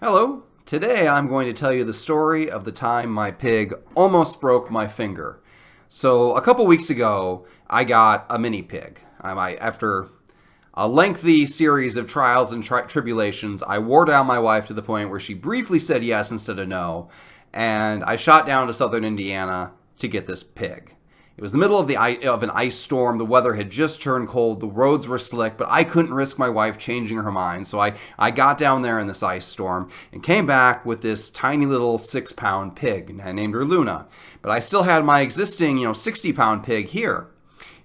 Hello. Today I'm going to tell you the story of the time my pig almost broke my finger. So a couple weeks ago, I got a mini pig. After a lengthy series of trials and tribulations, I wore down my wife to the point where she briefly said yes instead of no, and I shot down to southern Indiana to get this pig. It was the middle of an ice storm. The weather had just turned cold. The roads were slick, but I couldn't risk my wife changing her mind. So I got down there in this ice storm and came back with this tiny little 6-pound pig. And I named her Luna. But I still had my existing, 60-pound pig here.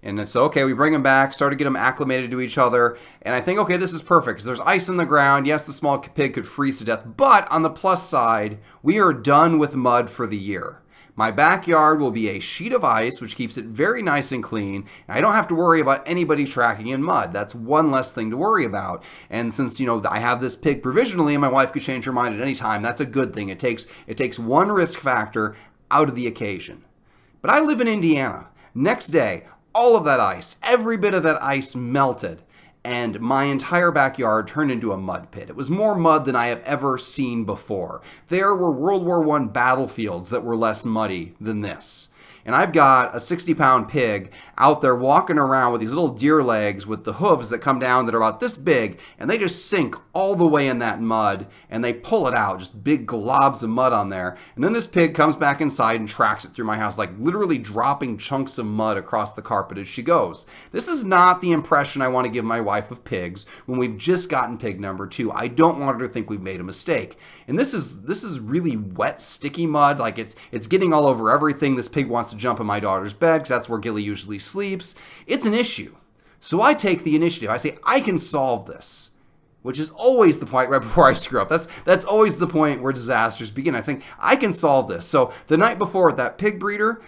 And so, okay, we bring him back, start to get them acclimated to each other. And I think, okay, this is perfect because there's ice in the ground. Yes, the small pig could freeze to death. But on the plus side, we are done with mud for the year. My backyard will be a sheet of ice, which keeps it very nice and clean. I don't have to worry about anybody tracking in mud. That's one less thing to worry about. And since, I have this pig provisionally and my wife could change her mind at any time, that's a good thing. It takes one risk factor out of the occasion. But I live in Indiana. Next day, all of that ice, every bit of that ice melted. And my entire backyard turned into a mud pit. It was more mud than I have ever seen before. There were World War I battlefields that were less muddy than this. And I've got a 60-pound pig out there walking around with these little deer legs with the hooves that come down that are about this big, and they just sink all the way in that mud, and they pull it out, just big globs of mud on there. And then this pig comes back inside and tracks it through my house, like literally dropping chunks of mud across the carpet as she goes. This is not the impression I want to give my wife of pigs when we've just gotten pig number 2. I don't want her to think we've made a mistake. And this is really wet, sticky mud, like it's getting all over everything. This pig wants to jump in my daughter's bed because that's where Gilly usually sleeps. It's an issue. So I take the initiative. I say, I can solve this, which is always the point right before I screw up. That's always the point where disasters begin. I think, I can solve this. So the night before at that pig breeder,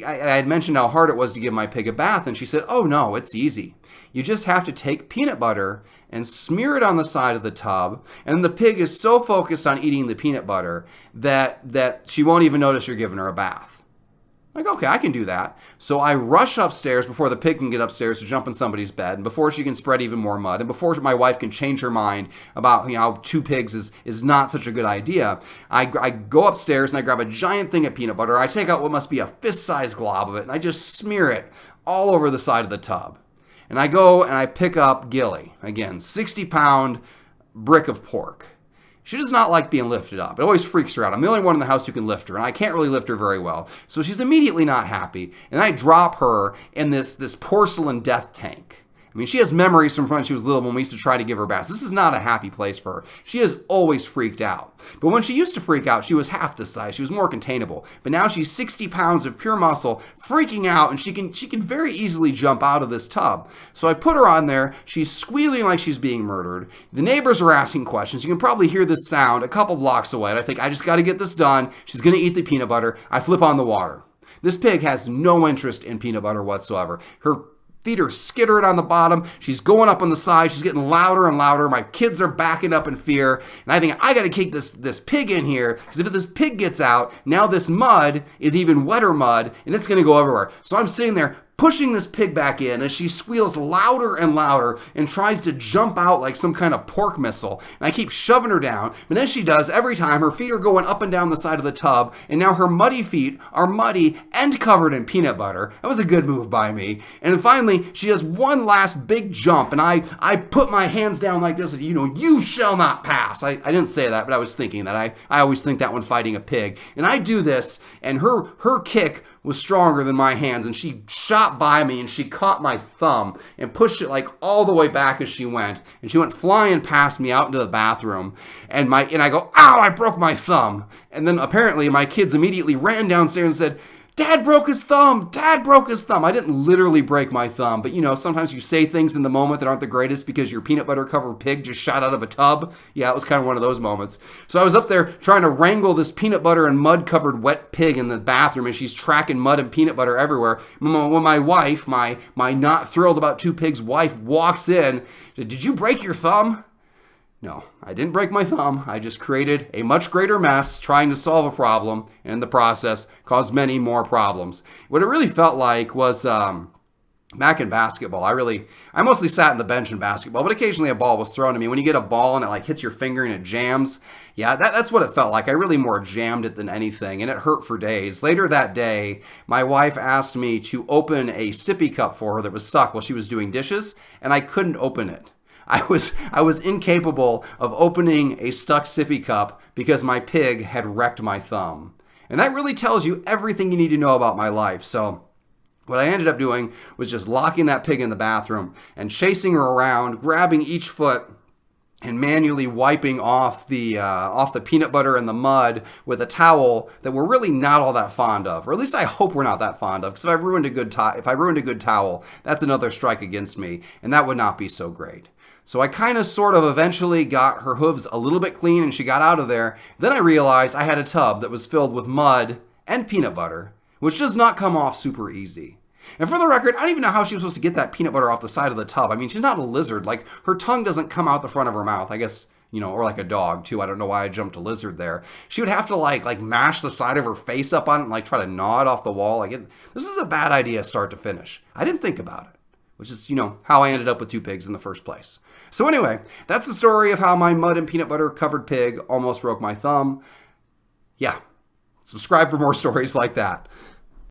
I had mentioned how hard it was to give my pig a bath, and she said, oh no, it's easy. You just have to take peanut butter and smear it on the side of the tub, and the pig is so focused on eating the peanut butter that she won't even notice you're giving her a bath. Like, okay, I can do that. So I rush upstairs before the pig can get upstairs to jump in somebody's bed, and before she can spread even more mud, and before my wife can change her mind about how 2 pigs is not such a good idea. I go upstairs and I grab a giant thing of peanut butter. I take out what must be a fist-sized glob of it, and I just smear it all over the side of the tub. And I go and I pick up Gilly. Again, 60-pound brick of pork. She does not like being lifted up. It always freaks her out. I'm the only one in the house who can lift her, and I can't really lift her very well. So she's immediately not happy, and I drop her in this porcelain death tank. I mean, she has memories from when she was little when we used to try to give her baths. This is not a happy place for her. She has always freaked out. But when she used to freak out, she was half this size. She was more containable. But now she's 60 pounds of pure muscle, freaking out, and she can very easily jump out of this tub. So I put her on there. She's squealing like she's being murdered. The neighbors are asking questions. You can probably hear this sound a couple blocks away. And I think, I just got to get this done. She's going to eat the peanut butter. I flip on the water. This pig has no interest in peanut butter whatsoever. Her feet are skittering on the bottom. She's going up on the side. She's getting louder and louder. My kids are backing up in fear. And I think, I got to keep this pig in here, because if this pig gets out, now this mud is even wetter mud, and it's going to go everywhere. So I'm sitting there pushing this pig back in as she squeals louder and louder and tries to jump out like some kind of pork missile. And I keep shoving her down. But as she does, every time her feet are going up and down the side of the tub, and now her muddy feet are muddy and covered in peanut butter. That was a good move by me. And finally, she does one last big jump, and I put my hands down like this, you shall not pass. I didn't say that, but I was thinking that. I always think that when fighting a pig. And I do this, and her kick was stronger than my hands, and she shot by me, and she caught my thumb and pushed it like all the way back as she went, and she went flying past me out into the bathroom, and I go, ow, I broke my thumb. And then apparently my kids immediately ran downstairs and said, Dad broke his thumb. Dad broke his thumb. I didn't literally break my thumb, but sometimes you say things in the moment that aren't the greatest because your peanut butter covered pig just shot out of a tub. Yeah, it was kind of one of those moments. So I was up there trying to wrangle this peanut butter and mud covered wet pig in the bathroom, and she's tracking mud and peanut butter everywhere. When my wife, my not thrilled about 2 pigs wife, walks in, did you break your thumb? No, I didn't break my thumb. I just created a much greater mess trying to solve a problem, and in the process caused many more problems. What it really felt like was Back in basketball, I mostly sat in the bench in basketball, but occasionally a ball was thrown to me. When you get a ball and it like hits your finger and it jams, yeah, that's what it felt like. I really more jammed it than anything, and it hurt for days. Later that day, my wife asked me to open a sippy cup for her that was stuck while she was doing dishes, and I couldn't open it. I was incapable of opening a stuck sippy cup because my pig had wrecked my thumb. And that really tells you everything you need to know about my life. So what I ended up doing was just locking that pig in the bathroom and chasing her around, grabbing each foot and manually wiping off the peanut butter and the mud with a towel that we're really not all that fond of, or at least I hope we're not that fond of. Because if I ruined a good towel, that's another strike against me, and that would not be so great. So I kind of sort of eventually got her hooves a little bit clean and she got out of there. Then I realized I had a tub that was filled with mud and peanut butter, which does not come off super easy. And for the record, I don't even know how she was supposed to get that peanut butter off the side of the tub. I mean, she's not a lizard. Like, her tongue doesn't come out the front of her mouth. I guess, or like a dog, too. I don't know why I jumped to lizard there. She would have to, like mash the side of her face up on it and, like, try to gnaw it off the wall. This is a bad idea start to finish. I didn't think about it, which is, how I ended up with two pigs in the first place. So anyway, that's the story of how my mud and peanut butter covered pig almost broke my thumb. Yeah. Subscribe for more stories like that.